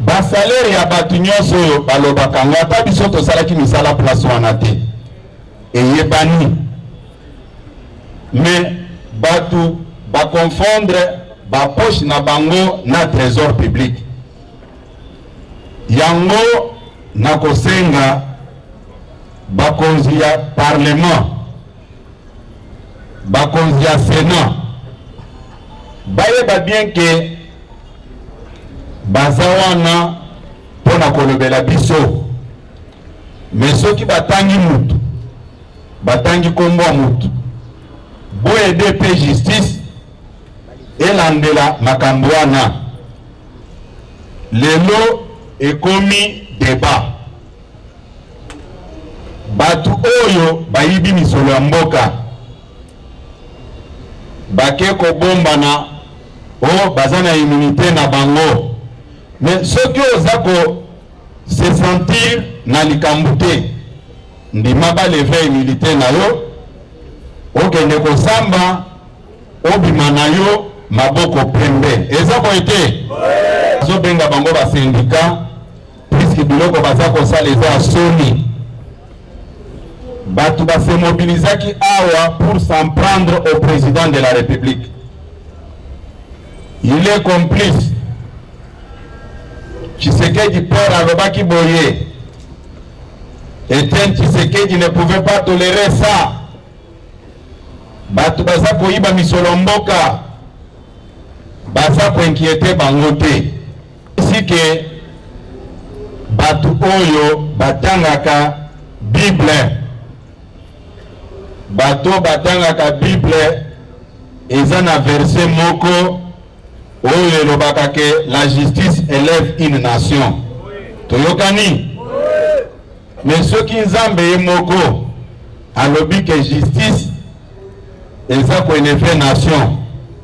ba salaire ya batu nyonso oyo balobaka ngo ata biso tosalaki misala place wana te eyebani mais batu ba confondre ba poche na bango na trésor public yango na kosenga bakonzi ya parlement bakonzi ya sénat bayeba bien ke baza wana pona kolobela biso mais soki batangi mutu batangi kombo ya mutu boyede pe justice elandela makambo wana lelo ekomi débat batu oyo bayibi misolo ya mboka bake kobombana o baza na immunité na bango mais soki oza ko se sentir na likambo te ndima baleve immunité na yo okende kosamba obima na yo maboko pembe eza boye te azobenga bango basindika puisque biloko baza kosala eza soni batu base mobilizaki awa pour s'en prendre au président de la République. Il est complice. Tshisekedi peur alobaki boye. Etienne Tshisekedi ne pouvait pas tolérer ça. Batu baza koyiba misolo mboka. Baza ko inquiéter bango te. Si que batu oyo batangaka Bible. Bato batangaka Bible eza na verset moko oyo elobaka ke la justice élève une nation. Toyokani? Mais soki nzambe ye moko alobi ke justice eza ko élever nation.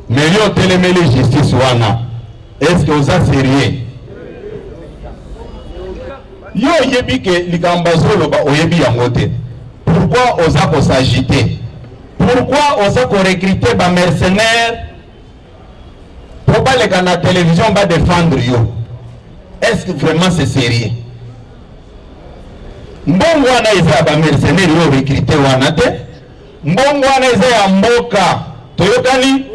Mais yo telemeli justice wana. Est-ce que oza sérieux? Yo yebi ke likambo zoloba oyebi yango te. Pourquoi osa ko s'agiter? Pourquoi osa ko recruter ba mercenaires pour pas les gars na télévision va défendre yo? Est-ce que vraiment c'est sérieux? Mbongo wana eza ba mercenaires yo recruter wana te? Mbongo wana eza ya mboka. Toyokani?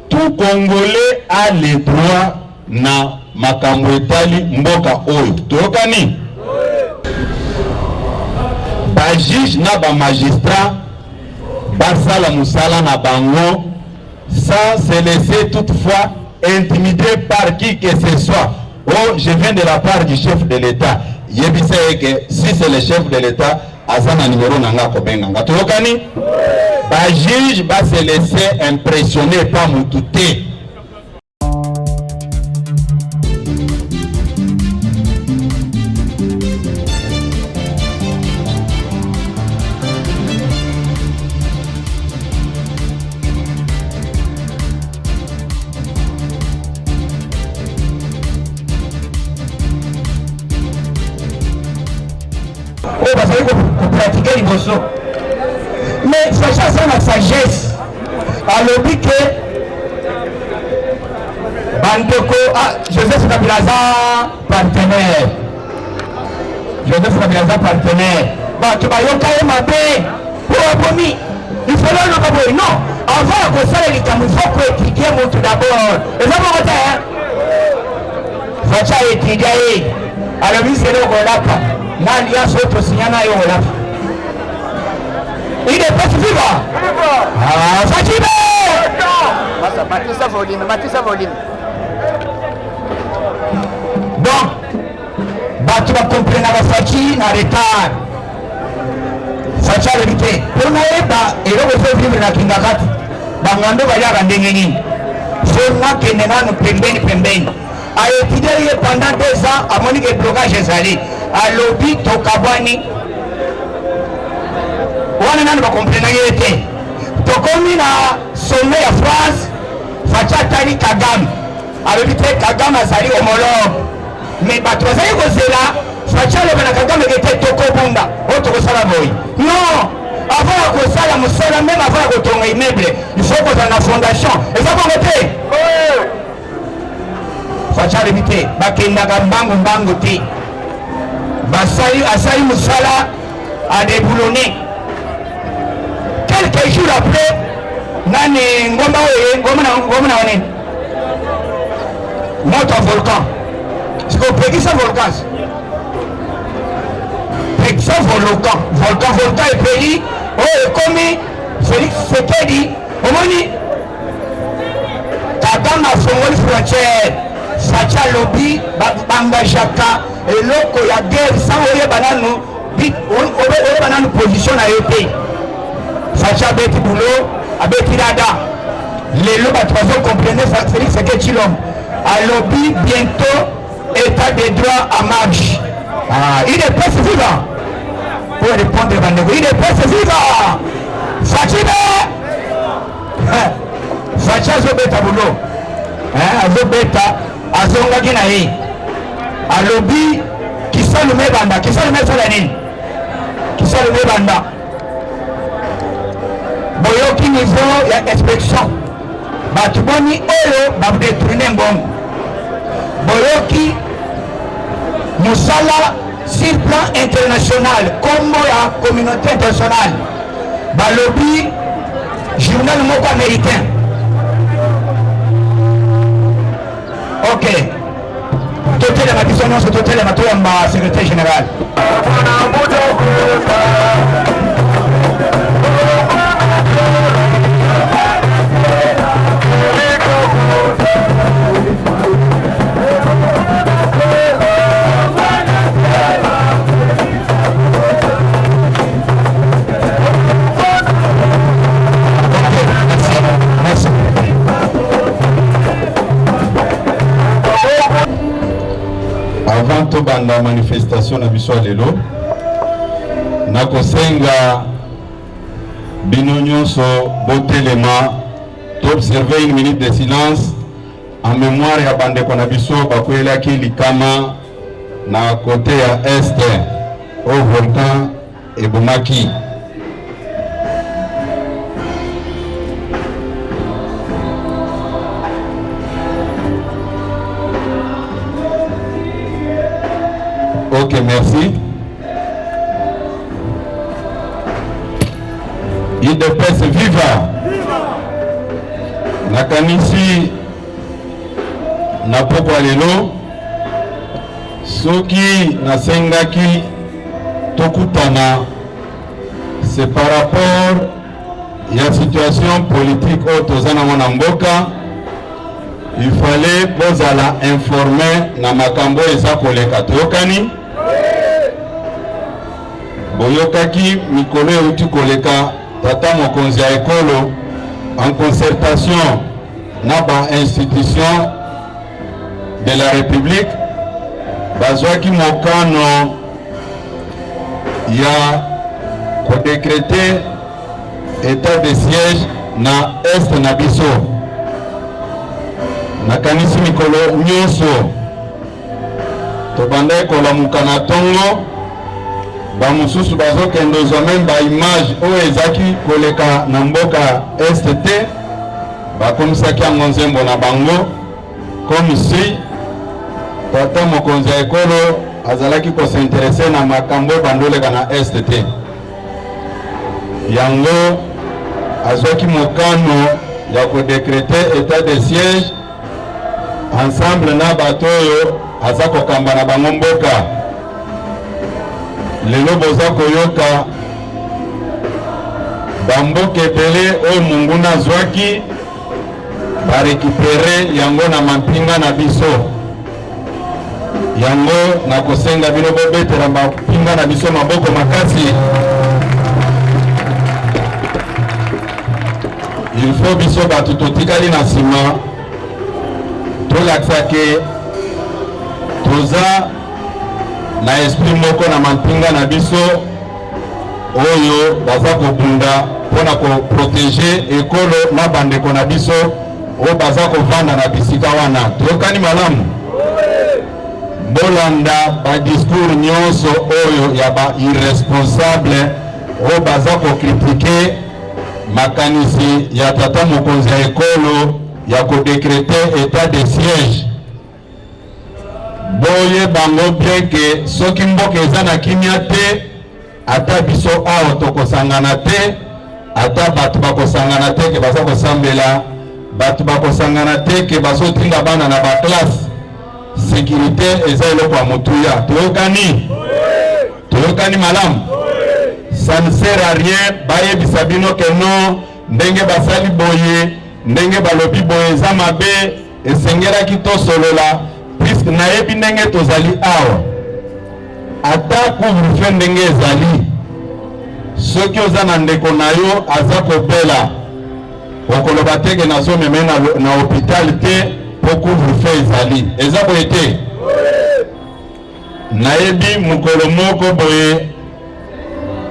Tout Congolais a le droit na makambo etali mboka oyo. Toyokani? Ba juge na ba magistrat basala musala na bango sans se laisser toutefois intimider par qui que ce soit. Oh, je viens de la part du chef de l'État. Yebisa que si c'est le chef de l'État, azana numéro nanga kobenga. Ngatokani? Ba juge ba se laisser impressionner par mututé. Pratiquer les bosso. Mais ça c'est la sagesse. Alors dit que Bandeko, Joseph Kabilaza partenaire. Joseph Kabilaza partenaire. Bah tu vas y aller ma paix. Pour promis. Il faut là le cabouille. Non. Avant que ça les camus, il faut étudier mon tout d'abord. Et ça va voter. Faut étudier. Alors lui c'est le golapa. Nani ya soto sinyana yo golapa. Il est pacifique. Ah, Fatima! Matissa volume. Donc, tu vas comprendre la Fachi na retard. Fachi a l'évité. Pour nous, et là, on fait vivre la Kingakati. Bangando va y avoir un déni. C'est moi qui n'ai pas de pembeni. A étudié pendant 2 ans, à mon niveau blocage est allé. À l'obit, au Kabani. Wana nani bakomplena yete tokomi na sommet ya France facha tani Kagame alobite Kagame azali homologue mais bato bazali kozela facha lobe na Kagame gete tokobunda o tokosala boy non avant ya kosala mosala même avant ya kotonga immeuble il faut kozala na fondation eza bongo te facha alobi te bakendaka mbangu te asali mosala adeboulonné. Quelques jours après nani ngomba na wane moto volcan sikopekisa volcan pekisa volcan epeli oyo ekomi Félix Tshisekedi omoni kaka mafongoli frontière facha lobi bangajaka eloko ya guerre sans oyeba nanu position na yo te facha abeti bulo abeti rada lelo bato bazokomprene Félix Tshisekedi Tshilombo alobi bientôt état de droit à marche. Il est presse vivant pour répondre bandeko, il est presse vivant Fachibe Facha azobeta bulo azobeta azongaki na ye alobi kisalume banda esala nini kisalume banda boyoki niveau ya inspection bato boni oyo badetourne mbongo boyoki mosala sur plan international kombo ya communauté internationale balobi journal moko américain. Ok totelema biso nyonso totelema toyamba secrétaire général. Avant tout banda manifestation na biso lelo nakosenga bino nyonso botelema to observer une minute de silence en mémoire ya bandeko na biso bakwelaki likama na côté ya este au volcan ebomaki. Ok, merci. IDPS viva. Nakanisi na poko lelo soki nasengaki tokutana c'est par rapport ya situation politique au tozana mwana mboka. Il fallait bozala informer na makambo eza koleka toyokani boyokaki mikolo euti koleka tata mokonzi ya ekolo en concertation na ba institution de la République bazwaki mokano ya kodécréter état de siège na est na biso. Nakanisi mikolo nyonso tobanda ekolamuka na tongo bamosusu bazokende ozwa meme baimage oyo ezaki koleka na mboka este te bakomisaki yango nzembo na bango comme si tata mokonzi ya ekolo azalaki kosinterese na makambo bandoleka na este te yango azwaki mokano ya kodécréter état de siège ensemble na bato oyo aza kokamba na bango mboka. Lelo boza koyoka bamboka ebele oyo monguna azwaki barekipere yango na mampinga na biso. Yango nakosenga bino bobetela mampinga na biso maboko makasi. Il faut biso bato totikali na nsima tolakisa ke toza na esprit moko na mampinga na biso oyo baza kobunda mpona koprotege ekolo na bandeko na biso oyo baza kovanda na bisika wana. Toyokani malamu bolanda badiscours nyonso oyo ya ba irresponsable oyo baza kokritike makanisi ya tata mokonzi ya ekolo ya kodécréter état de siège. boye bango bien que soki mboka eza na kimia te ata biso awa tokosangana te ata bato bakosangana te ke baza kosambela bato bakosangana te ke bazotinda bana na baklasse sécurité eza eloko ya motuya toyokani malamu ça ne sert à rien bayebisa bino ke non ndenge basali boye ndenge balobi boye eza mabe esengelaki tosolola puisque nayebi ndenge tozali awa ata couvre-feu ndenge ezali soki oza na ndeko na yo aza kobela okoloba teke nazomeme na hôpital te po couvre-feu ezali eza boye te nayebi mokolo moko boye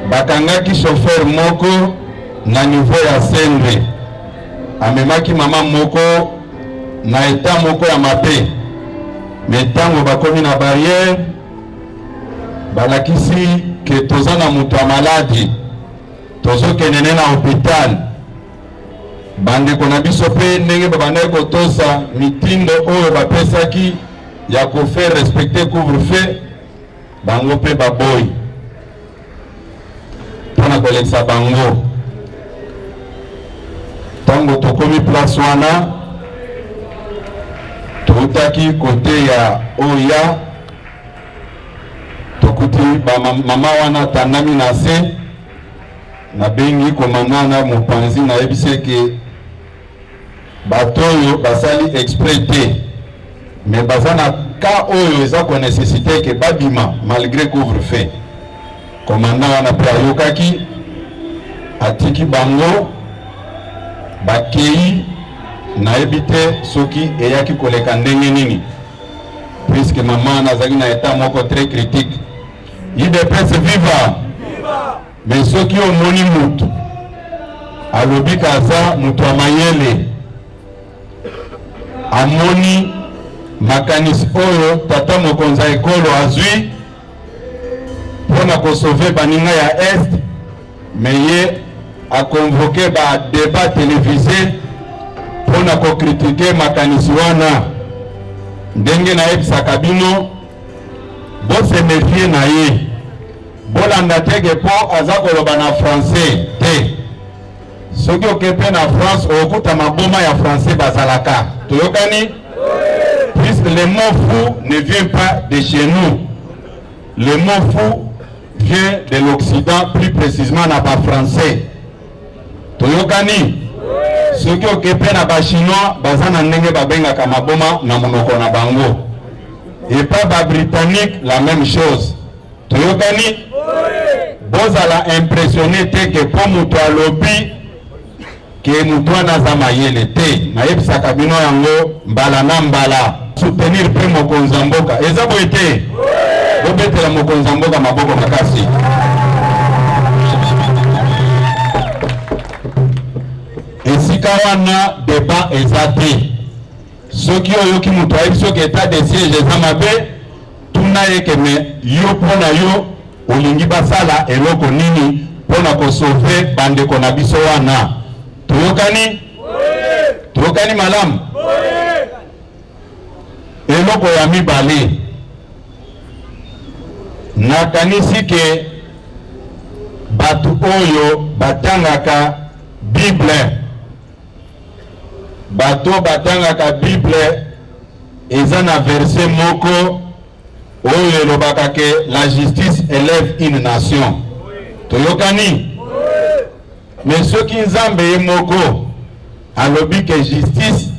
bakangaki chauffeur moko na niveau ya Sendwe amemaki mama moko na eta moko ya mabe metango bakomi na barrière balakisi ke toza na moto ya maladi tozokende na hôpital bandeko na biso mpe ndenge babandaki kotosa mitindo oyo bapesaki ya kofaire respecter couvre-feu bango mpe baboyi mpona kolekisa bango ntango tokomi place wana toutaki kote ya oya tokuti mama wana tandami na se nabengi komandana mopanzi nayebisi ke bato oyo basali exprès te mais baza na ka oyo eza ko nécessité ke babima malgré couvre-feu komanda wana mpe ayokaki atiki bango bakei nayebi te soki eyaki koleka ndenge nini puisque mama nazalaki na état moko très critique IDPS viva mais soki omoni mutu alobi kaza mutu ya mayele amoni makanisi oyo tata mokonzi ya ekolo azwi mpona kosauve baninga ya est mais ye akonvoke badébat télévisé mpona kokritike makanisi wana ndenge nayebisaka bino bosemefie na ye bolanda teke mpo aza koloba na français te soki okepe na France okuta maboma ya français bazalaka toyokani puisque le mot fou ne vient pas de chez nous le mot fou vient de l'Occident plus précisément na ba français toyokani soki okepe na ba chinois baza na ndenge babengaka maboma na monoko na bango et pas ba britannique la même chose toyokani bozala impressionné te ke po mutu alobi ke mutu wana aza mayele te nayebisaka bino yango mbala na mbala soutenir mpe mokonzi ya mboka eza boye te bobetela mokonzi ya mboka maboko makasi esika wana débat eza te soki oyoki mutu ayebi soki état de siège eza mabe tuna ye keme yo mpona yo olingi basala eloko nini mpona kosauve bandeko na biso wana toyokani malamu eloko ya mibale nakanisi ke bato oyo batangaka bible bato batangaka bible eza na verset moko oyo elobaka ke la justice élève une nation toyokani mais soki nzambe ye moko alobi ke justice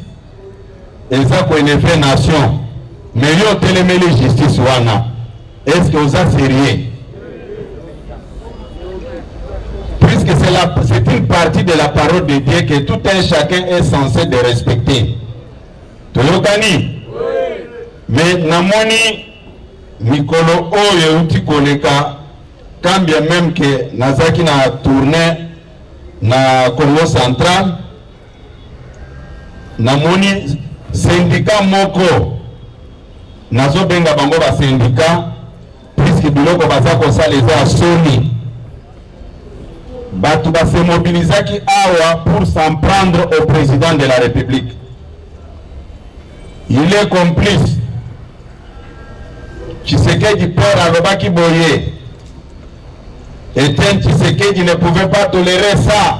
eza koélever nation mais yo telemeli justice wana est-ce que oza sérieux puisque c'est une partie de la parole de Dieu que tout un chacun est censé de respecter toyokani mais namoni mikolo oyo euti koleka quand bien même que nazaki na tournée na Congo central namoni syndicat moko nazobenga bango ba syndicat puisque biloko baza kosala eza soni bato base mobilisaki awa pour s'en prendre au président de la République. Il est complice Tshisekedi père alobaki boye. Etienne Tshisekedi ne pouvait pas tolérer ça.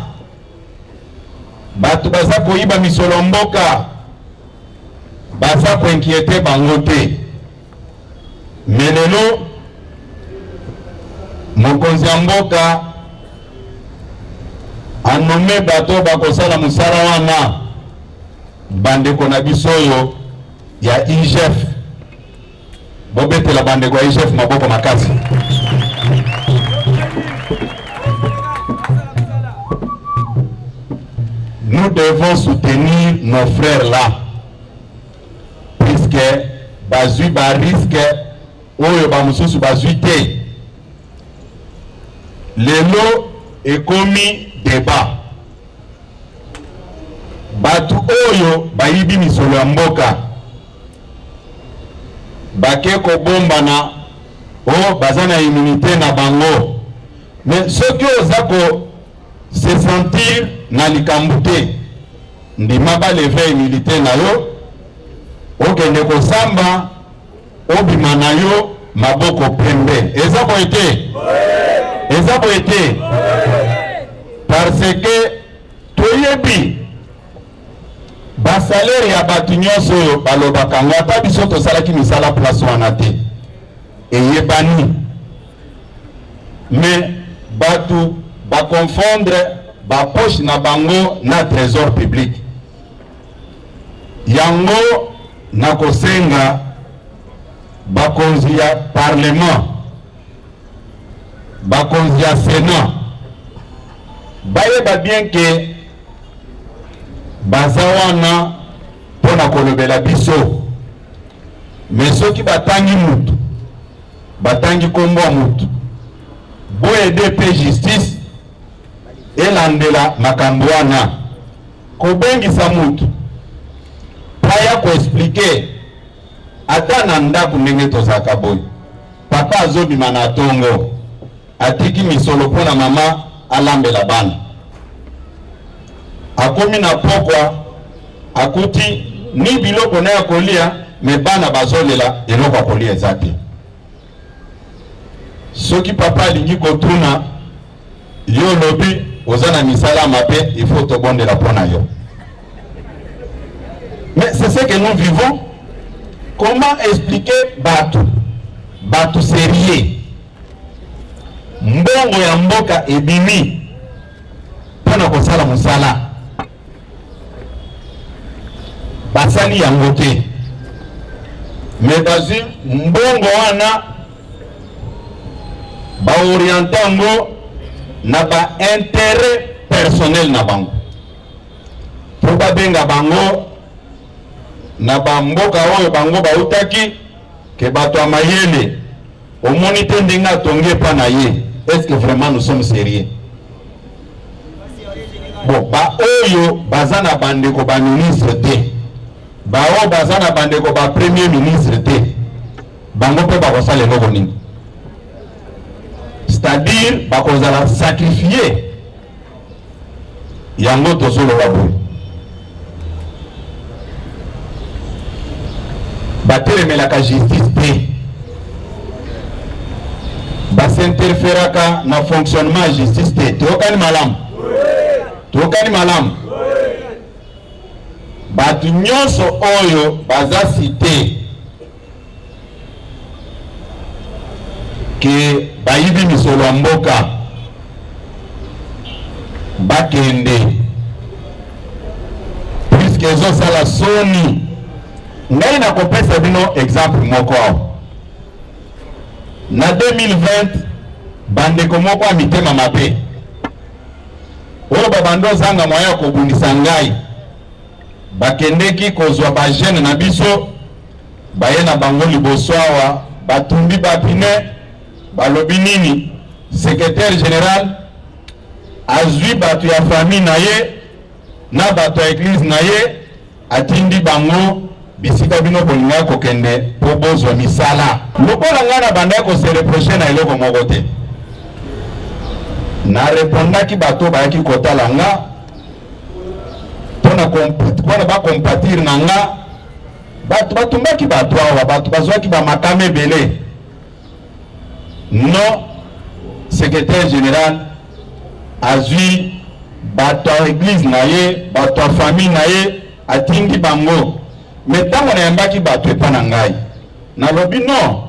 Batu baza koyiba misolo mboka. Baza ko inquiéter bangote. Mais lelo mokonzi ya mboka anome bato bakosala musala wana bandeko na bisoyo ya IGF. Bobetela bandeko ya IGF maboko makasi. Nous devons soutenir nos frères là, puisque bazui ba risque oyo ba mususu bazui te. Lelo ekomi débat. Batu oyo bayibi misolo ya mboka bake ko bombana o bazana immunité na bango. Mais ceux qui osako se sentir na likambute ndima ba lever immunité na yo okende kosamba obima na yo maboko pembe. Eza ko ete eza ko ete parce que toyebi ba salaire ya batu nyonso oyo balobaka ngo ata biso tosalaki misala place wana te eyebani. Mais batu ba confondre ba poche na bango na trésor public. Yango na kosenga bakonzi ya parlement, bakonzi ya sénat bayeba bien que baza wana pona kolobela biso. Mais soki batangi mutu batangi kombo mutu boye DP justice elandela makambo wana kobengisa mutu paya ko expliquer ata na ndako ndenge tozaka boye papa azobima na tongo atiki misolo pona mama alambela bana akomi na pokwa akuti ni biloko na ya kolia me bana bazolela eloko ya kolia eza te. Soki papa alingi kotuna yo lobi oza na misala mabe il faut tobondela pona yo. Mais c'est ce que nous vivons. Comment expliquer batu sérieux mbongo ya mboka ebimi pona kosala musala basali yango te. Mais bazi mbongo wana ba orientango na ba intérêt personnel na bango po babenga bango na ba mboka oyo bango bautaki ke bato ya mayele omoni te ndenge atongi epa na ye. Est-ce que vraiment nous sommes sérieux? Bon, ba oyo baza na bandeko ba ministre te, ba oyo baza na bandeko ba premier ministre te, bango pe bakosala eloko nini? C'est-à-dire bakozala sacrifier yango tozoloba boye. Batelemelaka justice te, basinterferaka na fonctionnement ya justice te. Tokani malamu? Tokani malamu? Batu nyonso oyo baza cité ke bayibi misolo ya mboka bakende puisque ezosala soni. Ngai na kopesa bino exemple moko awa. Na 2020 bandeko moko ya mitema mabe oyo babando zanga moya kobundisa ngai bakendeki kozwa ba jeune na biso baye na bango liboso awa batumbi bapine balobi nini secrétaire général azwi bato ya famille na ye na bato ya église na ye atindi bango bisika bino bolinga kokende po bozwa misala. Lokola nga na banda ko se reprocher na eloko moko te. Na répondaki bato bayaki kotala nga pona ba compatir na nga bato batumbaki bato awa bato bazwaki ba makame ebele non secrétaire général azui bato église na ye bato famille na ye atingi bango mais ntango nayambaki bato epa na ngai nalobi non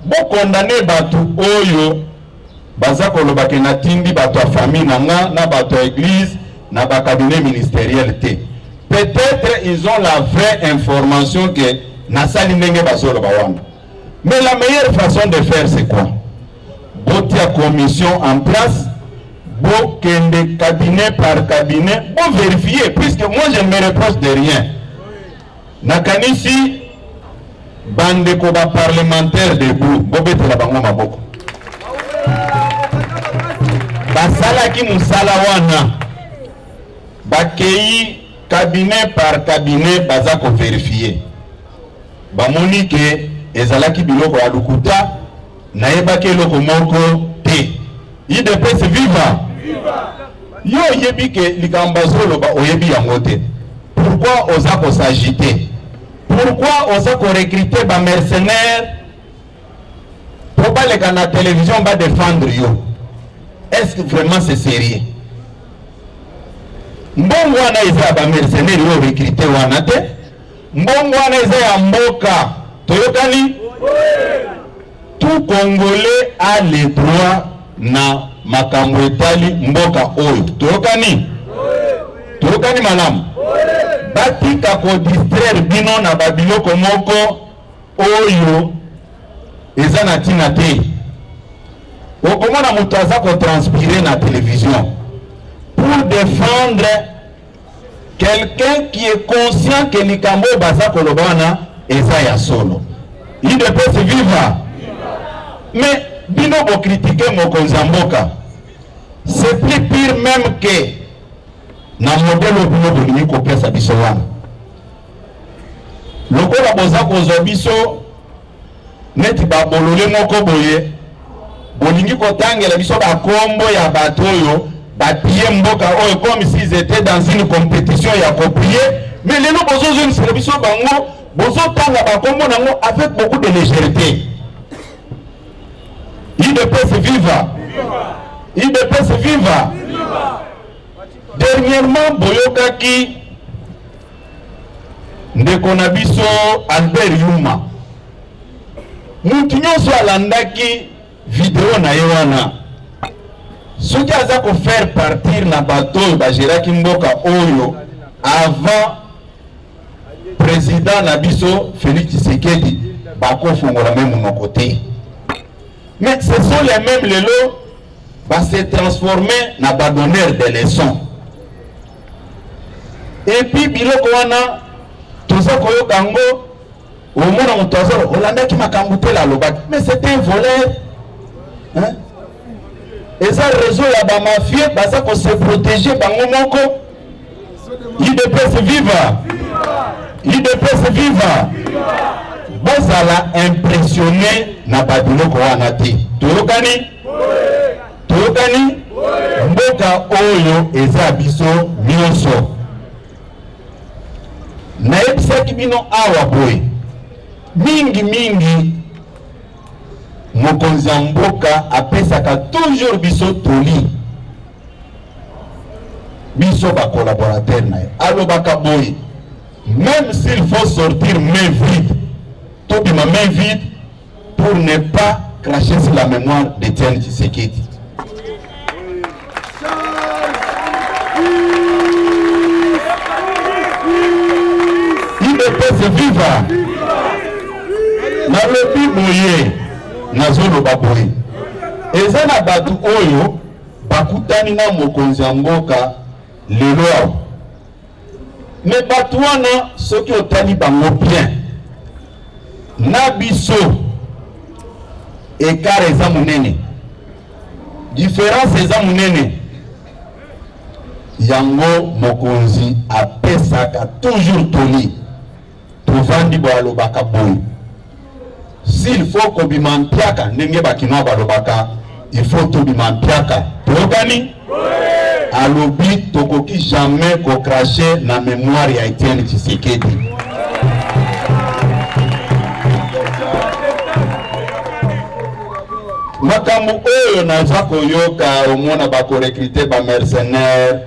bokondane bato oyo baza kolobake natindi bato famille na nga na bato église na cabinet ministériel te. Peut-être ils ont la vraie information que nasali ndenge bazoloba wana. Mais la meilleure façon de faire c'est quoi? Botia commission en place, bo kende cabinet par cabinet, bo vérifier puisque moi je ne me reproche de rien. Nakanisi bande ko ba parlementaire debout, bo betela bango maboko. Basala ki musala wana. Bakei cabinet par cabinet baza ko vérifier. Bamoni ke ezalaki biloko ya lukuta na yebaki eloko moko te. IDPS viva. Yo yebi ke likambo zoloba oyebi yango te. Pourquoi oza ko s'agiter? Pourquoi oza ko recruter ba mercenaires pour pas les canaux télévision va défendre yo? Est-ce que vraiment c'est sérieux? Mbongo wana eza ba mercenaires yo recruter wana te. Mbongo wana eza ya mboka. Toyokani? Tout Congolais a le droit na makambo etali mboka oyo. Toyokani? Toyokani malamu? Batika ko distraire bino na babiloko moko oyo eza na tina te. Okomona mutu aza ko transpirer na télévision pour défendre quelqu'un qui est conscient que likambo baza kolobana eza ya solo. IDPS viva. Mais bino bo critiquer mokonzi mboka. C'est plus pire même que na modèle bino bolingi ko pesa biso wana. Lokola boza kozwa biso neti ba bolole moko boye bolingi ko tangela biso ba kombo ya bato oyo bapiller mboka oyo comme s'ils étaient dans une compétition ya copier, mais les gens bozo une service bango bozo tanga ba kombo nango avec beaucoup de légèreté. IDPS viva. IDPS viva. Dernièrement boyokaki ndeko na biso Albert Yuma. Mutu nyonso alandaki vidéo na ye wana. Soki aza ko faire partir na bateau bageraki mboka oyo avant président Nabiso Félix Tshisekedi bako fongola même mon côté. Mais ce sont les mêmes lelo va se transformer na badonneur de leçons. Et puis biloko wana toza koyoka ngo omona moto azo olandaki makambo te la lobaki. Mais c'était un voleur. Hein? Et ça réseau ya ba mafia baza ko se protéger bango moko. IDPS viva. IDPS viva. Bozala impressionné na babiloko wana te. Toyokani? Toyokani? Mboka oyo eza biso nyonso. Na yebisaki bino awa boy. Mingi mokonzi mboka apesaka toujours biso toli. Biso ba collaborateur na ye. Alobaka boy. Même s'il faut sortir main vide, tout ma main vide pour ne pas cracher sur la mémoire d'Étienne Tshisekedi. IDPS viva. Na lobi boye nazolo baboye. Eza na batu oyo bakutani na mokonzi mboka lelo. Mais batu wana soki otali bango bien. Na biso écart eza munene. Différence eza munene. Yango mokonzi apesaka toujours toni. Tovandi balobaka boy. S'il faut kobimampiaka ndenge bakino balobaka, il faut tobimampiaka. Tokani? Alobi tokoki jamais ko cracher na mémoire ya Etienne Tshisekedi. makambo oyo naza koyoka omona bakorekrite bamercenaire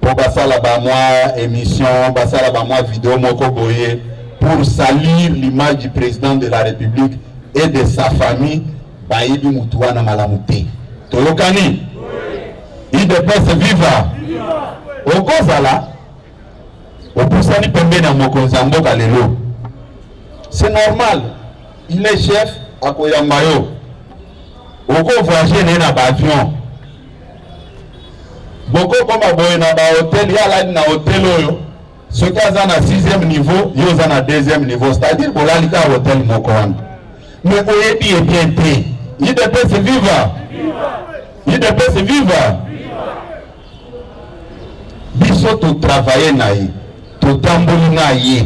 po basala bamwa émission basala bamwa video moko boye pour salir l'image du président de la République et de sa famille bayibi mutu wana malamu te toyokani UDPS viva okozala opusani pembeni ya mokonzi ya mboka lelo c'est normal il est chef akoyamba yo oko voyager na avion boko koma boye na ba hotel yala na hotel oyo soki aza na 6e niveau yo za na 2e niveau c'est-à-dire bolali ka hotel moko wana mais oyebi bien te UDPS viva UDPS viva biso to travailler na ye to tamboli na ye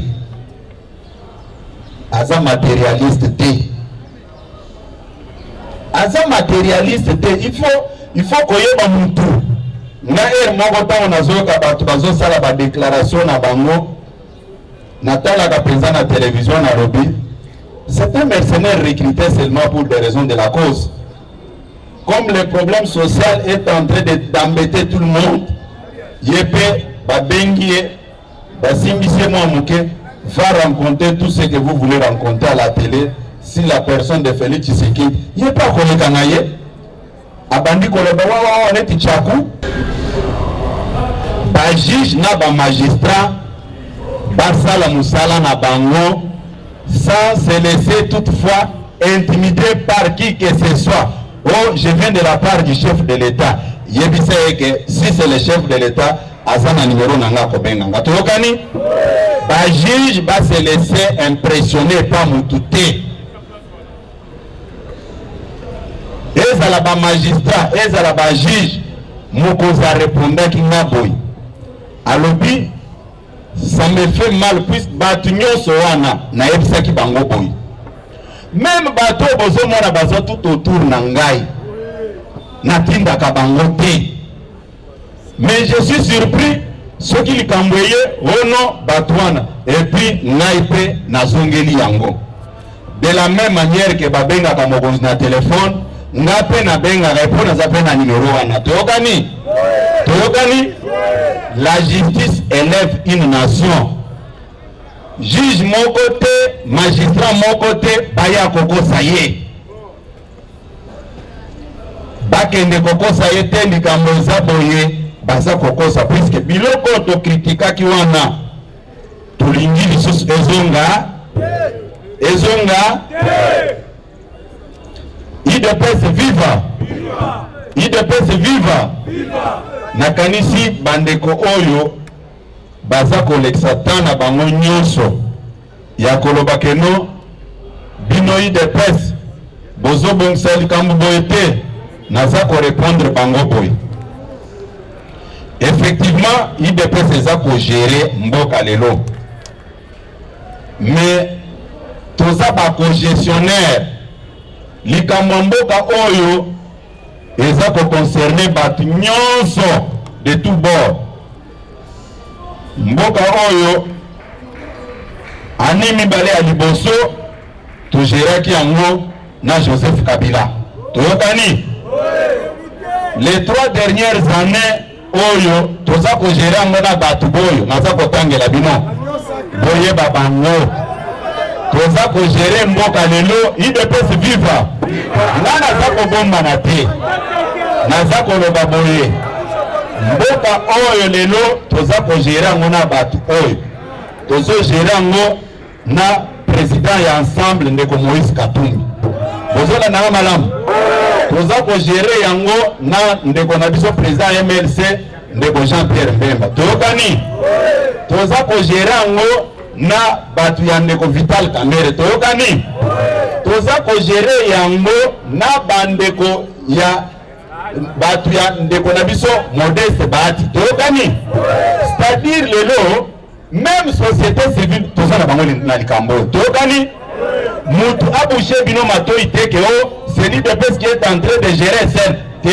aza matérialiste te aza matérialiste te il faut koyeba mutu na moko tango nazoyoka bato bazosala badéclaration na bango natalaka mpenza na télévision na lobi c'est un mercenaire recruté seulement pour des raisons de la cause comme le problème social est en train d'embêter tout le monde yepe babengi ye basimbisi mwa muke va rencontrer tout ce que vous voulez rencontrer à la télé si la personne de Félix Tshisekedi yepe akoleka na ye abandi koloba wawa neti chaku ba juge na ba magistrat basala musala na bango sans se laisser toutefois intimider par qui que ce soit. Oh, je viens de la part du chef de l'État. Yebisa que si c'est le chef de l'État, azana numéro nanga kobenga. Tokani ba juge ba se laisser impressionner par mututé. Ezala ba magistrat, ezala ba juge mokoza répondre ki ngaboy. Alobi ça me fait mal puisque batu nyonso wana na yebisa ki bango boy. Même bato bozo mona bazo tout autour na ngai. Natinda ka bango te. Mais je suis surpris ce qui likamboye ono batwana et puis naipe nazongeli yango. De la même manière que babenga ka mokonzi na téléphone, ngape na benga répondre za pe na numéro wana. Toyokani? Toyokani? La justice élève une nation. Juge mon côté, magistrat mon côté, baya koko saye. Bakende koko saye tendi kamboza boye, baza koko sa puisque biloko to kritika ki wana. Tulingi lisusu ezonga. Ezonga. UDPS viva. UDPS viva. Nakanisi bandeko oyo baza kolekisa tana bango nyonso ya koloba keno bino UDPS bozo bongisa likambo boye te naza ko répondre bango boye. Effectivement UDPS eza ko gérer mboka lelo mais toza ba ko gestionnaire likambo mboka oyo eza ko concerner batu nyonso de tout bord. Mboka oyo ani mibale ya liboso togéraki yango na Joseph Kabila. Toyokani? Les 3 dernières années oyo toza ko gérer yango na batu boyo naza kotangela bino boye babango toza ko gérer mboka lelo UDPS viva. Nga naza kobomba na te naza koloba boye mboka oyo lelo toza ko gérer yango na batu oyo tozo gérer yango na président ya ensemble ndeko Moïse Katumbi. Bozola na malamu toza ko gérer yango na ndeko na biso président MLC ndeko Jean-Pierre Mbemba. Toyokani? Toza ko gérer yango na batu ya ndeko Vital Kamerhe. Toyokani? Toza ko gérer yango na bandeko ya batu ya ndeko na biso Modeste Bahati. Toyokani? C'est-à-dire lelo même société civile toza na bango na likambo. Toyokani? Mutu abouché bino matoi teke o c'est l'UDPS qui est en train de gérer celle te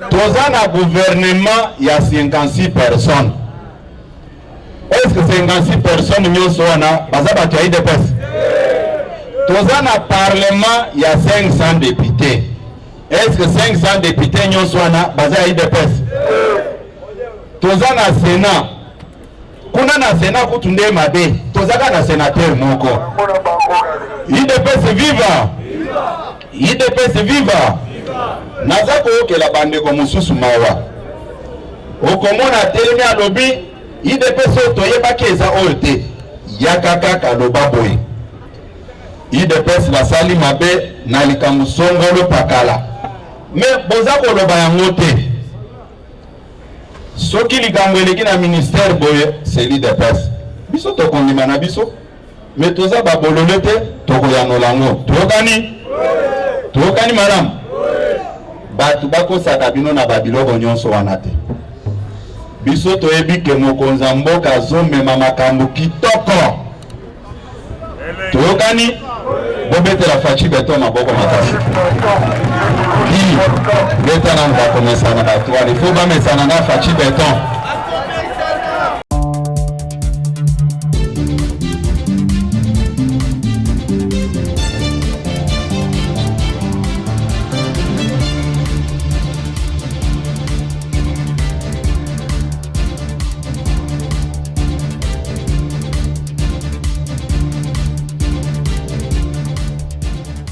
toza na gouvernement ya 56 personnes. Est-ce que 56 personnes nyonso wana baza bato ya UDPS? toza na parlement ya 500 députés. Est-ce que 500 députés nyonso wana baza ya IDPS? Toza na Sénat. Kuna na Sénat kutunde mabe. Tozaka na sénateur moko. IDPS viva! IDPS viva! Naza koyokela bandeko mosusu mawa. Okomona telemi alobi IDPS oyo toyebaki eza oyo te. Yaka kaka aloba boye. IDPS basali mabe na likambo songolo pakala. Mais boza koloba yango te. Soki likambo eleki na ministère boye c'est l'IDPS. Biso tokondima na biso. Mais toza babolole te tokoyanola ngo. Tokani madame. Batu bakosaka bino na babiloko nyonso wana te. Biso toyebi ke mokonzi mboka azomema makambo kitoko. Tokani bobetela faci beton maboko makasi. Qui beta na bakomesana batu wali fo bamesana na faci beton.